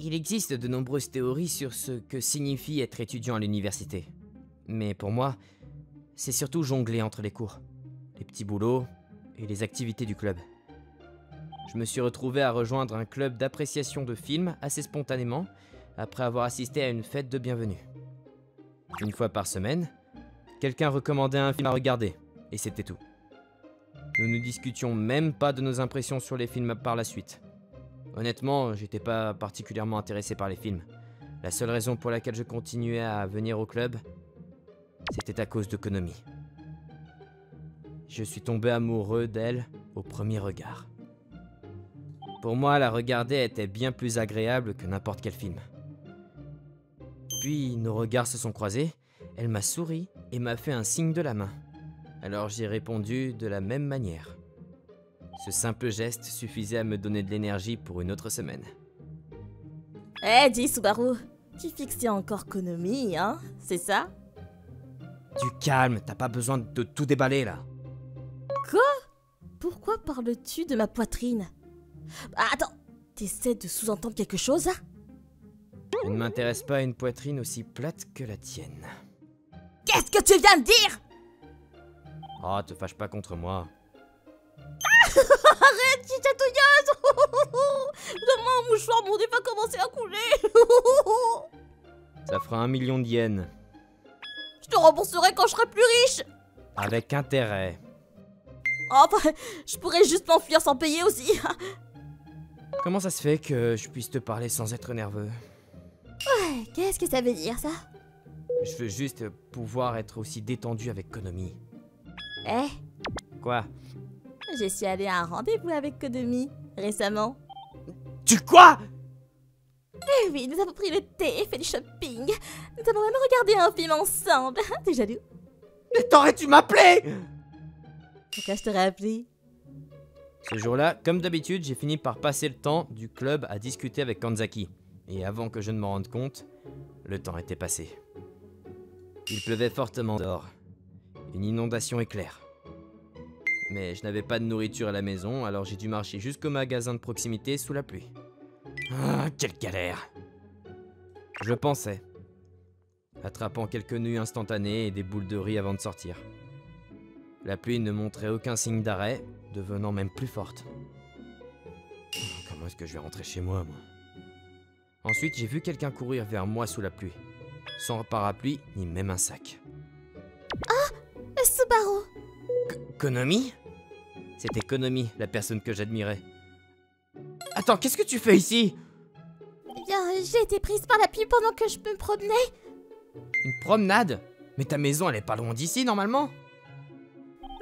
Il existe de nombreuses théories sur ce que signifie être étudiant à l'université. Mais pour moi, c'est surtout jongler entre les cours, les petits boulots et les activités du club. Je me suis retrouvé à rejoindre un club d'appréciation de films assez spontanément, après avoir assisté à une fête de bienvenue. Une fois par semaine, quelqu'un recommandait un film à regarder, et c'était tout. Nous ne discutions même pas de nos impressions sur les films par la suite. Honnêtement, j'étais pas particulièrement intéressé par les films. La seule raison pour laquelle je continuais à venir au club, c'était à cause de Konomi. Je suis tombé amoureux d'elle au premier regard. Pour moi, la regarder était bien plus agréable que n'importe quel film. Puis, nos regards se sont croisés, elle m'a souri et m'a fait un signe de la main. Alors j'ai répondu de la même manière. Ce simple geste suffisait à me donner de l'énergie pour une autre semaine. Eh, dis Subaru, tu fixais encore Konomi, hein? C'est ça? Du calme, t'as pas besoin de tout déballer là. Quoi? Pourquoi parles-tu de ma poitrine? Attends, t'essaies de sous-entendre quelque chose, hein? Je ne m'intéresse pas à une poitrine aussi plate que la tienne. Qu'est-ce que tu viens de dire? Oh, te fâche pas contre moi. Arrête, tu chatouilleuse! Donne-moi un mouchoir, mon nez va commencer à couler! Ça fera 1 million de yens. Je te rembourserai quand je serai plus riche! Avec intérêt. Enfin, je pourrais juste m'enfuir sans payer aussi. Comment ça se fait que je puisse te parler sans être nerveux? Ouais, qu'est-ce que ça veut dire, ça? Je veux juste pouvoir être aussi détendu avec Konomi. Eh, Quoi? je suis allée à un rendez-vous avec Konomi, récemment. Tu quoi? Eh oui, nous avons pris le thé et fait du shopping. Nous avons même regardé un film ensemble. T'es jaloux? Mais t'aurais-tu m'appeler? Pourquoi je t'aurais appelé? Ce jour-là, comme d'habitude, j'ai fini par passer le temps du club à discuter avec Kanzaki. Et avant que je ne m'en rende compte, le temps était passé. Il pleuvait fortement dehors. Une inondation éclair. Mais je n'avais pas de nourriture à la maison, alors j'ai dû marcher jusqu'au magasin de proximité sous la pluie. Ah, quelle galère! Je pensais, attrapant quelques nuits instantanées et des boules de riz avant de sortir. La pluie ne montrait aucun signe d'arrêt, devenant même plus forte. Comment est-ce que je vais rentrer chez moi? Ensuite, j'ai vu quelqu'un courir vers moi sous la pluie, sans parapluie ni même un sac. Subaru! Konomi? C'était Konomi, la personne que j'admirais. Attends, qu'est-ce que tu fais ici? Eh bien, j'ai été prise par la pluie pendant que je me promenais. Une promenade? Mais ta maison, elle est pas loin d'ici, normalement?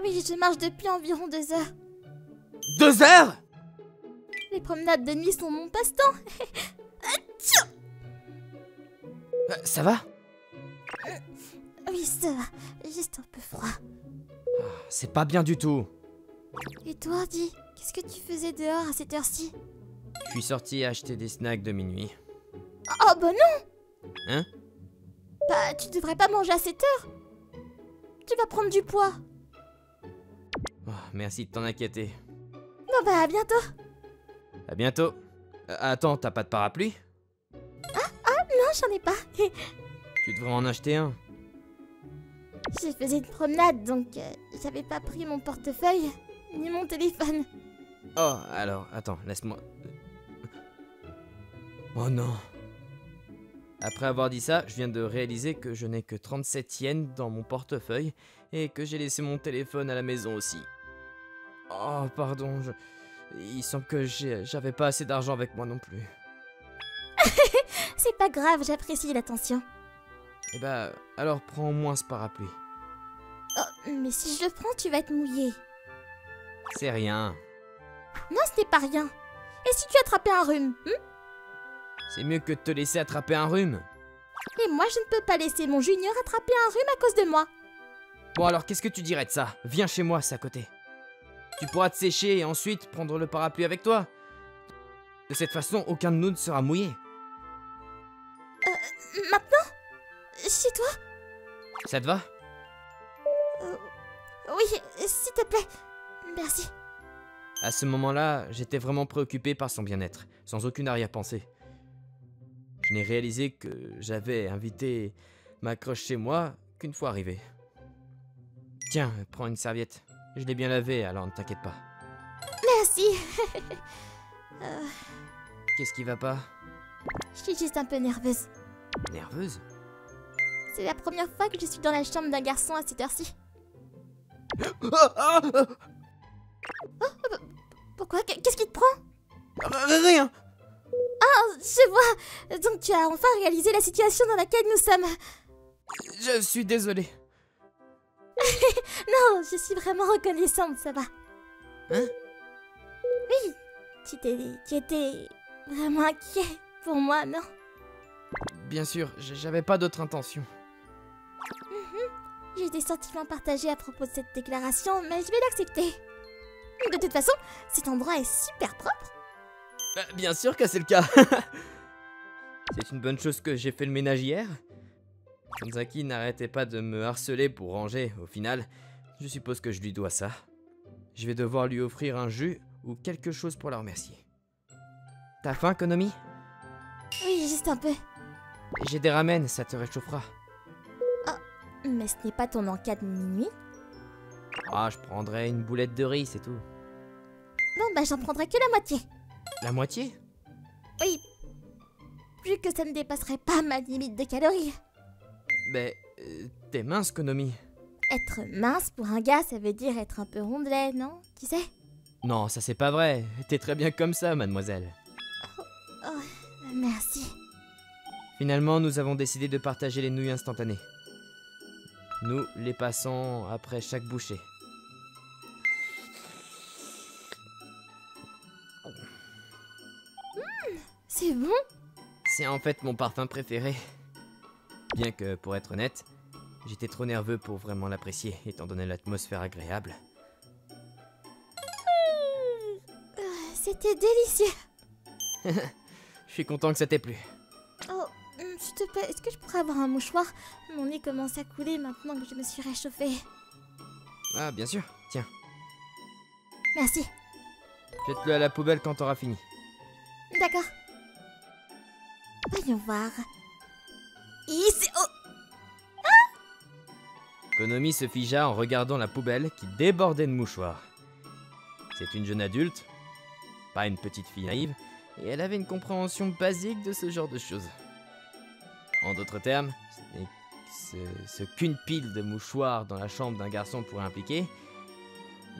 Oui, je marche depuis environ 2 heures. 2 heures? Les promenades de nuit sont mon passe-temps. Ça va? Oui, ça va. Juste un peu froid. C'est pas bien du tout. Et toi, dis, qu'est-ce que tu faisais dehors à cette heure-ci? Je suis sorti acheter des snacks de minuit. Oh, bah non! Hein? Bah, tu devrais pas manger à cette heure. Tu vas prendre du poids. Oh, merci de t'en inquiéter. Bon, bah, à bientôt. À bientôt. Attends, t'as pas de parapluie? Non, j'en ai pas. Tu devrais en acheter un. Je faisais une promenade, donc j'avais pas pris mon portefeuille ni mon téléphone. Oh, alors, attends, laisse-moi... Oh non. Après avoir dit ça, je viens de réaliser que je n'ai que 37 yens dans mon portefeuille et que j'ai laissé mon téléphone à la maison aussi. Oh, pardon, il semble que j'avais pas assez d'argent avec moi non plus. C'est pas grave, j'apprécie l'attention. Eh bah, alors prends au moins ce parapluie. Oh, mais si je le prends, tu vas être mouillé. C'est rien. Non, ce n'est pas rien. Et si tu attrapais un rhume, C'est mieux que de te laisser attraper un rhume. Et moi, je ne peux pas laisser mon junior attraper un rhume à cause de moi. Bon alors, qu'est-ce que tu dirais de ça? Viens chez moi, c'est à côté. Tu pourras te sécher et ensuite prendre le parapluie avec toi. De cette façon, aucun de nous ne sera mouillé. Maintenant? Chez toi? Ça te va? Oui, s'il te plaît. Merci. À ce moment-là, j'étais vraiment préoccupé par son bien-être, sans aucune arrière-pensée. Je n'ai réalisé que j'avais invité ma crush chez moi qu'une fois arrivé. Tiens, prends une serviette. Je l'ai bien lavée, alors ne t'inquiète pas. Merci. Qu'est-ce qui va pas? Je suis juste un peu nerveuse. Nerveuse? C'est la première fois que je suis dans la chambre d'un garçon à cette heure-ci. Pourquoi? Qu'est-ce qui te prend? Rien! Oh, je vois. Donc tu as enfin réalisé la situation dans laquelle nous sommes. Je suis désolé. Non, je suis vraiment reconnaissante, ça va. Hein? Oui, tu étais vraiment inquiet pour moi, non? Bien sûr, j'avais pas d'autre intention. J'ai des sentiments partagés à propos de cette déclaration, mais je vais l'accepter. De toute façon, cet endroit est super propre. Bien sûr que c'est le cas. C'est une bonne chose que j'ai fait le ménage hier. Kanzaki n'arrêtait pas de me harceler pour ranger. Au final, je suppose que je lui dois ça. Je vais devoir lui offrir un jus ou quelque chose pour la remercier. T'as faim, Konomi? Oui, juste un peu. J'ai des ramen, ça te réchauffera. Mais ce n'est pas ton encas de minuit. Ah, je prendrai une boulette de riz, c'est tout. Bon, bah j'en prendrai que la moitié. La moitié? Oui. Vu que ça ne dépasserait pas ma limite de calories. Ben, t'es mince, Konomi. Être mince pour un gars, ça veut dire être un peu rondelet, non? Tu sais? Non, ça c'est pas vrai. T'es très bien comme ça, mademoiselle. Oh, merci. Finalement, nous avons décidé de partager les nouilles instantanées. Nous les passons après chaque bouchée. C'est bon? C'est en fait mon parfum préféré. Bien que, pour être honnête, j'étais trop nerveux pour vraiment l'apprécier, étant donné l'atmosphère agréable. C'était délicieux. Je suis content que ça t'ait plu. Oh, s'il te plaît, est-ce que je pourrais avoir un mouchoir? Mon nez commence à couler maintenant que je me suis réchauffée. Ah, bien sûr, tiens. Merci. Jette-le à la poubelle quand t'auras fini. D'accord. Voyons voir. Ici, oh, Konomi se figea en regardant la poubelle qui débordait de mouchoirs. C'est une jeune adulte, pas une petite fille naïve, et elle avait une compréhension basique de ce genre de choses. En d'autres termes, ce qu'une pile de mouchoirs dans la chambre d'un garçon pourrait impliquer,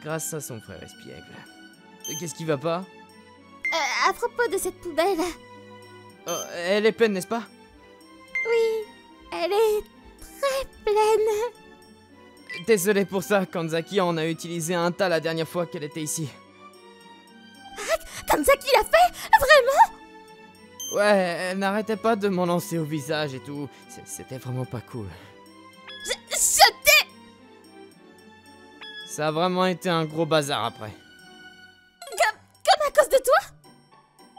grâce à son frère espiègle. Qu'est-ce qui va pas? à propos de cette poubelle. Oh, elle est pleine, n'est-ce pas? Oui, elle est très pleine. Désolé pour ça, Kanzaki en a utilisé un tas la dernière fois qu'elle était ici. Kanzaki l'a fait? Vraiment? Ouais, elle n'arrêtait pas de m'en lancer au visage et tout. C'était vraiment pas cool. Je t'ai... Ça a vraiment été un gros bazar après. Comme à cause de toi?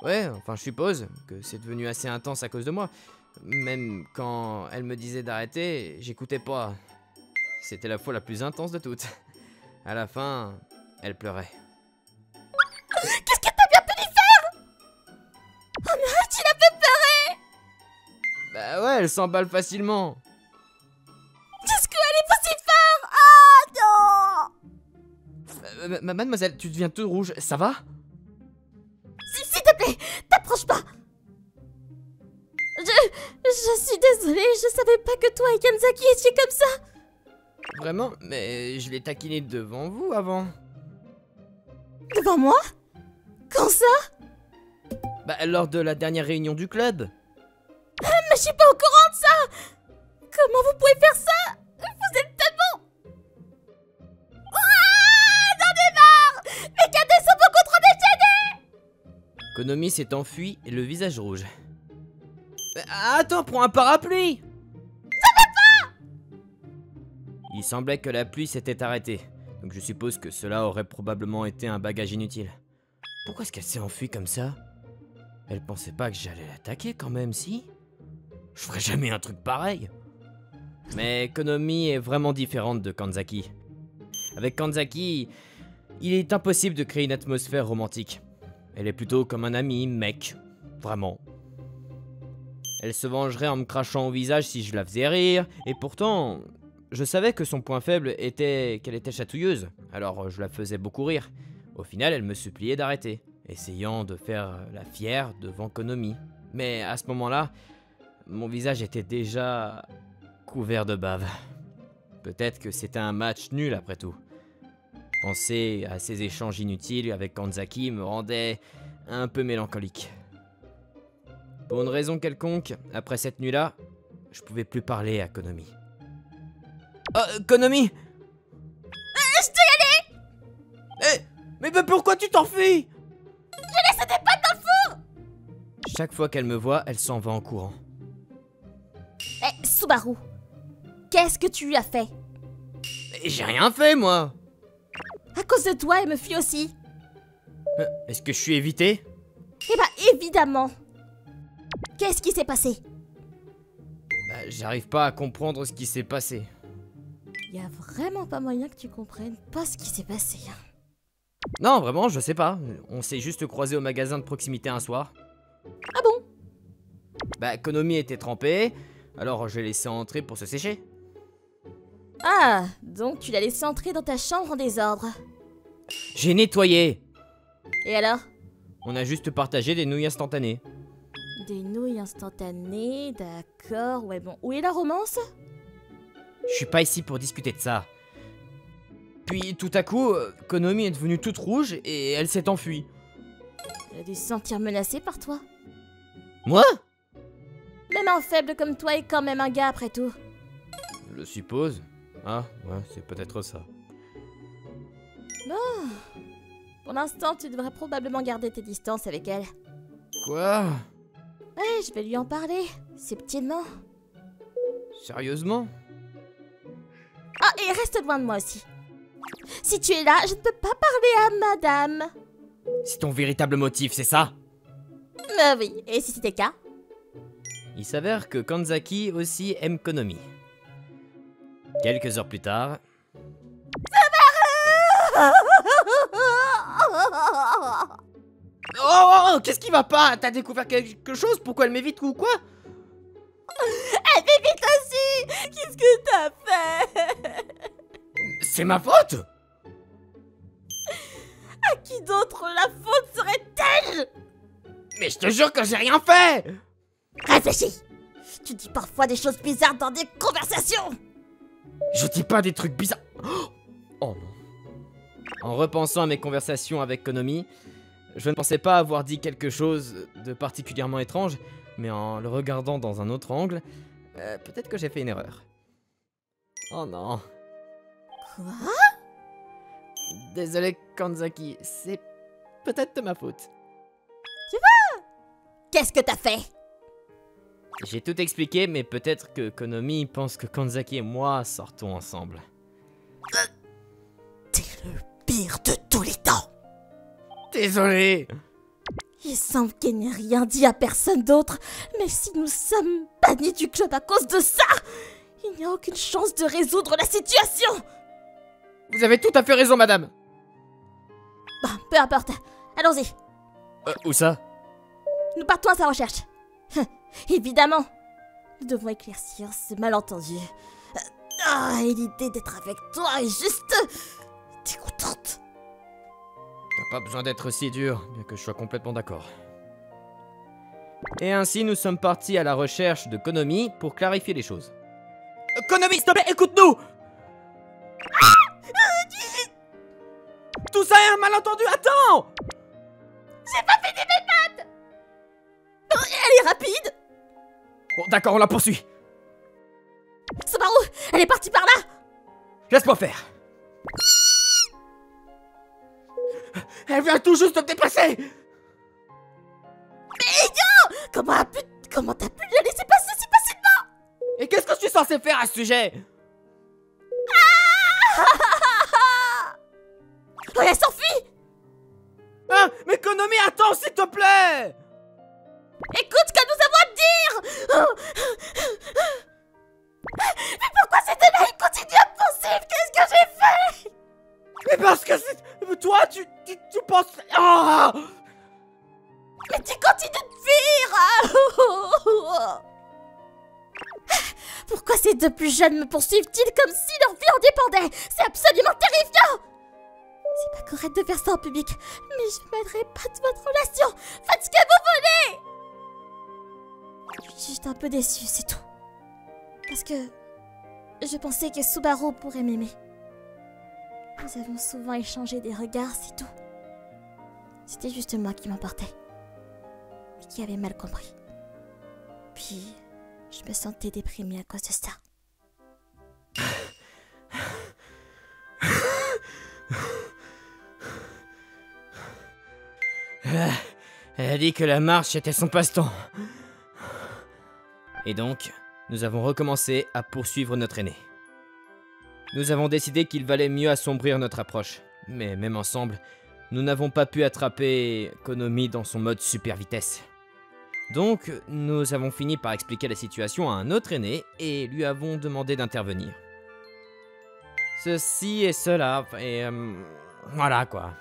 Ouais, enfin je suppose que c'est devenu assez intense à cause de moi. Même quand elle me disait d'arrêter, j'écoutais pas. C'était la fois la plus intense de toutes. À la fin, elle pleurait. Qu'est-ce que t'as bien pu lui faire? Oh non, tu l'as fait pleurer! Bah ouais, elle s'emballe facilement. Jusqu'où elle est pas si fort? Oh non! Mademoiselle, tu deviens toute rouge, ça va? S'il te plaît, t'approches pas! Je suis désolée, je savais pas que toi et Kanzaki étiez comme ça! Vraiment? Mais je l'ai taquiné devant vous avant. Devant moi? Quand ça? Bah lors de la dernière réunion du club. Mais je suis pas au courant de ça! Comment vous pouvez faire ça? Vous êtes tellement... Ouah, j'en ai marre! Mes cadets sont beaucoup trop déchaînés! Konomi s'est enfui et le visage rouge. Attends, prends un parapluie! Il semblait que la pluie s'était arrêtée, donc je suppose que cela aurait probablement été un bagage inutile. Pourquoi est-ce qu'elle s'est enfuie comme ça? Elle pensait pas que j'allais l'attaquer quand même, si? Je ferais jamais un truc pareil. Mais Konomi est vraiment différente de Kanzaki. Avec Kanzaki, il est impossible de créer une atmosphère romantique. Elle est plutôt comme un ami, mec. Vraiment. Elle se vengerait en me crachant au visage si je la faisais rire, et pourtant, je savais que son point faible était qu'elle était chatouilleuse, alors je la faisais beaucoup rire. Au final, elle me suppliait d'arrêter, essayant de faire la fière devant Konomi. Mais à ce moment-là, mon visage était déjà couvert de bave. Peut-être que c'était un match nul après tout. Penser à ces échanges inutiles avec Kanzaki me rendait un peu mélancolique. Pour une raison quelconque, après cette nuit-là, je pouvais plus parler à Konomi. Konomi! Je dois y aller! Mais pourquoi tu t'enfuis? Je laisse tes pattes dans le four! Chaque fois qu'elle me voit, elle s'en va en courant. Subaru, qu'est-ce que tu lui as fait? J'ai rien fait, moi! À cause de toi, elle me fuit aussi. Est-ce que je suis évité? Eh bah, évidemment! Qu'est-ce qui s'est passé? J'arrive pas à comprendre ce qui s'est passé. Y a vraiment pas moyen que tu comprennes pas ce qui s'est passé. Non, vraiment, je sais pas. On s'est juste croisés au magasin de proximité un soir. Ah bon? Konomi était trempée, alors je l'ai laissé entrer pour se sécher. Ah, donc tu l'as laissé entrer dans ta chambre en désordre. J'ai nettoyé. Et alors? On a juste partagé des nouilles instantanées. Des nouilles instantanées, d'accord, ouais bon. Où est la romance? Je suis pas ici pour discuter de ça. Puis tout à coup, Konomi est devenue toute rouge et elle s'est enfuie. Elle a dû se sentir menacée par toi. Moi? Même un faible comme toi est quand même un gars après tout. Je suppose. Ah, ouais, c'est peut-être ça. Bon. Pour l'instant, tu devrais probablement garder tes distances avec elle. Quoi? Ouais, je vais lui en parler, subtilement. Sérieusement? Ah, et reste loin de moi aussi. Si tu es là, je ne peux pas parler à madame. C'est ton véritable motif, c'est ça? Oui, et si c'était le cas? Il s'avère que Kanzaki aussi aime Konomi. Quelques heures plus tard... Oh, qu'est-ce qui va pas? T'as découvert quelque chose? Pourquoi elle m'évite ou quoi? Elle m'évite aussi! Qu'est-ce que t'as fait? C'est ma faute? À qui d'autre la faute serait-elle? Mais je te jure que j'ai rien fait! Réfléchis! Tu dis parfois des choses bizarres dans des conversations! Je dis pas des trucs bizarres. Oh non. En repensant à mes conversations avec Konomi, je ne pensais pas avoir dit quelque chose de particulièrement étrange, mais en le regardant dans un autre angle, peut-être que j'ai fait une erreur. Oh non. Quoi? Désolé Kanzaki, c'est peut-être de ma faute. Qu'est-ce que t'as fait? J'ai tout expliqué, mais peut-être que Konomi pense que Kanzaki et moi sortons ensemble. T'es le pire de tous les temps! Désolé! Il semble qu'elle n'ait rien dit à personne d'autre, mais si nous sommes bannis du club à cause de ça, il n'y a aucune chance de résoudre la situation! Vous avez tout à fait raison, madame! Bon, peu importe, allons-y, Où ça? nous partons à sa recherche. Évidemment, nous devons éclaircir ce malentendu. Et l'idée d'être avec toi est juste dégoûtante. T'as pas besoin d'être si dur, bien que je sois complètement d'accord. Et ainsi, nous sommes partis à la recherche de Konomi pour clarifier les choses. Konomi, s'il te plaît, écoute-nous! Tout ça est un malentendu, attends! J'ai pas fait des pattes! Elle est rapide! Bon, d'accord, on la poursuit. Subaru, elle est partie par là! Laisse-moi faire. Elle vient tout juste de me dépasser! Comment t'as pu la laisser passer si facilement? Et qu'est-ce que je suis censé faire à ce sujet? Oh, elle s'enfuit! Ah, mais Konomi, attends, s'il te plaît! Écoute ce que nous avons à te dire! Mais pourquoi cette éveil continue à te poursuivre? Qu'est-ce que j'ai fait? Mais parce que c'est... Toi, tu penses... Ah! Mais tu continues de fuir! Pourquoi ces deux plus jeunes me poursuivent-ils comme si leur vie en dépendait? C'est absolument terrifiant! C'est pas correct de faire ça en public, mais je ne m'aiderai pas de votre relation. Faites ce que vous voulez! Je suis juste un peu déçue, c'est tout. Parce que je pensais que Subaru pourrait m'aimer. Nous avons souvent échangé des regards, c'est tout. C'était juste moi qui m'emportais. Et qui avait mal compris. Puis, je me sentais déprimée à cause de ça. Elle a dit que la marche était son passe-temps. Et donc, nous avons recommencé à poursuivre notre aîné. Nous avons décidé qu'il valait mieux assombrir notre approche. Mais même ensemble, nous n'avons pas pu attraper Konomi dans son mode super vitesse. Donc, nous avons fini par expliquer la situation à un autre aîné et lui avons demandé d'intervenir. Ceci et cela, et voilà quoi.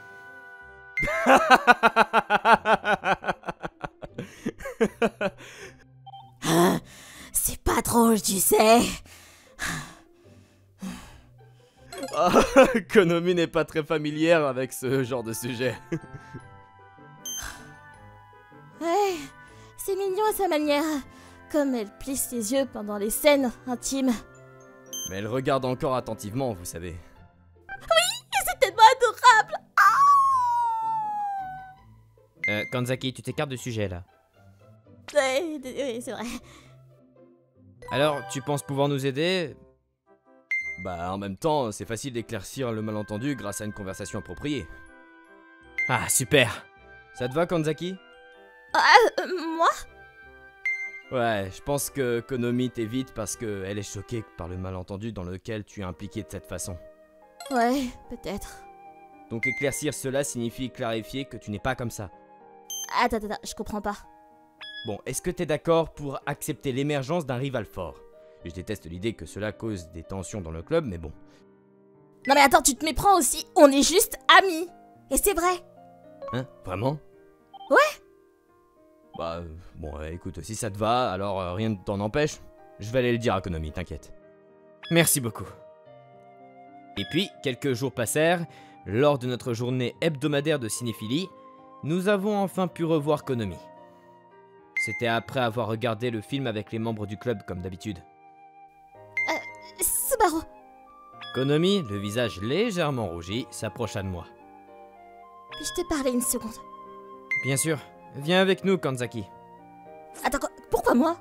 C'est pas drôle, tu sais. Konomi n'est pas très familière avec ce genre de sujet. Ouais, c'est mignon à sa manière. Comme elle plisse les yeux pendant les scènes intimes. Mais elle regarde encore attentivement, vous savez. Et c'est tellement adorable. Kanzaki, tu t'écartes du sujet là. Ouais, c'est vrai. Alors, tu penses pouvoir nous aider? Bah, en même temps, c'est facile d'éclaircir le malentendu grâce à une conversation appropriée. Ah, super! Ça te va, Kanzaki? Moi? Ouais, je pense que Konomi t'évite parce qu'elle est choquée par le malentendu dans lequel tu es impliqué de cette façon. Ouais, peut-être. Donc éclaircir cela signifie clarifier que tu n'es pas comme ça. Attends, je comprends pas. Bon, est-ce que t'es d'accord pour accepter l'émergence d'un rival fort? Je déteste l'idée que cela cause des tensions dans le club, mais bon. Non mais attends, tu te méprends aussi. On est juste amis. Et c'est vrai. Hein? Vraiment? Ouais. Bah, bon, écoute, si ça te va, alors rien ne t'en empêche. Je vais aller le dire à Konomi, t'inquiète. Merci beaucoup. Et puis, quelques jours passèrent. Lors de notre journée hebdomadaire de cinéphilie, nous avons enfin pu revoir Konomi. C'était après avoir regardé le film avec les membres du club comme d'habitude. Subaru. Konomi, le visage légèrement rougi, s'approcha de moi. Puis-je te parler une seconde? Bien sûr, viens avec nous, Kanzaki. Attends, pourquoi moi?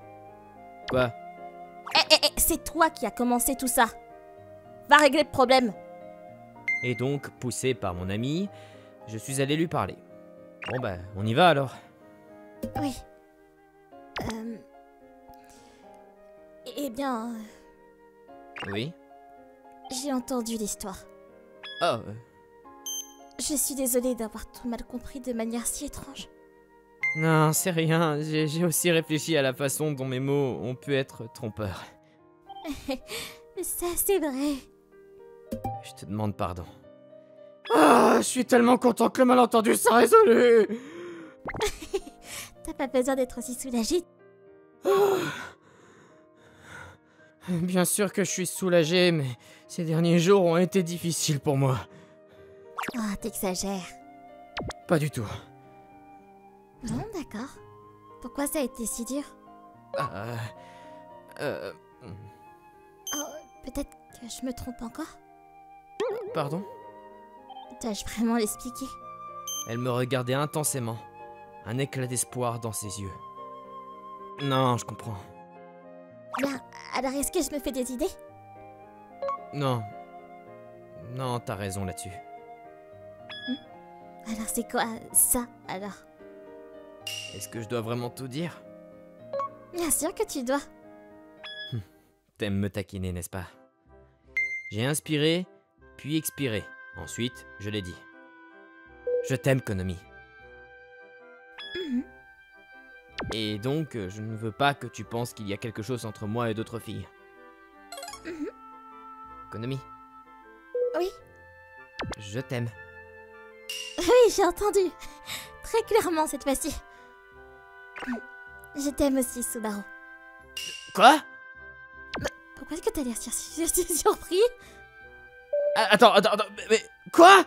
Quoi? C'est toi qui as commencé tout ça. Va régler le problème. Et donc, poussé par mon ami, je suis allé lui parler. Bon bah, on y va alors. Oui. Eh bien, Oui? j'ai entendu l'histoire. Oh, Je suis désolée d'avoir tout mal compris de manière si étrange. non, c'est rien. J'ai aussi réfléchi à la façon dont mes mots ont pu être trompeurs. Ça, c'est vrai. Je te demande pardon. Ah, je suis tellement content que le malentendu soit résolu. T'as pas besoin d'être aussi soulagée. Bien sûr que je suis soulagé, mais ces derniers jours ont été difficiles pour moi. Oh, t'exagères. Pas du tout. Bon, d'accord. Pourquoi ça a été si dur? Oh, peut-être que je me trompe encore? Pardon? Dois-je vraiment l'expliquer? Elle me regardait intensément, un éclat d'espoir dans ses yeux. Non, je comprends. Bien, alors est-ce que je me fais des idées? Non. Non, t'as raison là-dessus. Alors c'est quoi ça, alors? Est-ce que je dois vraiment tout dire? Bien sûr que tu dois. T'aimes me taquiner, n'est-ce pas? J'ai inspiré, puis expiré. Ensuite, je l'ai dit. Je t'aime, Konomi. Et donc, je ne veux pas que tu penses qu'il y a quelque chose entre moi et d'autres filles. Konomi? Oui. Je t'aime. Oui, j'ai entendu. Très clairement cette fois-ci. Je t'aime aussi, Subaru. Quoi? Pourquoi est-ce que t'as l'air si surpris? Attends, mais quoi?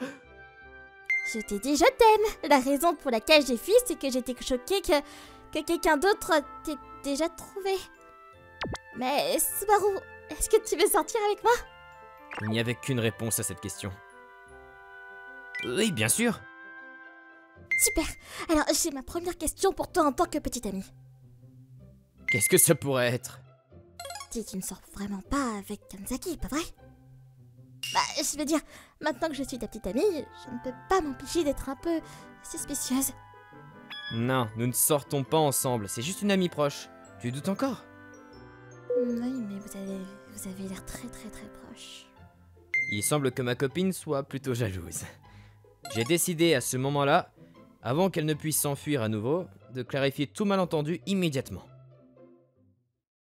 Je t'ai dit je t'aime. La raison pour laquelle j'ai fui, c'est que j'étais choquée que quelqu'un d'autre t'ait déjà trouvé. Mais Subaru, est-ce que tu veux sortir avec moi? Il n'y avait qu'une réponse à cette question. Oui, bien sûr. Super. Alors, j'ai ma première question pour toi en tant que petite amie. Qu'est-ce que ça pourrait être? Tu ne sors vraiment pas avec Kanzaki, pas vrai? Bah, je veux dire, maintenant que je suis ta petite amie, je ne peux pas m'empêcher d'être un peu suspicieuse. Non, nous ne sortons pas ensemble, c'est juste une amie proche. Tu doutes encore? Oui, mais vous avez l'air très proche. Il semble que ma copine soit plutôt jalouse. J'ai décidé à ce moment-là, avant qu'elle ne puisse s'enfuir à nouveau, de clarifier tout malentendu immédiatement.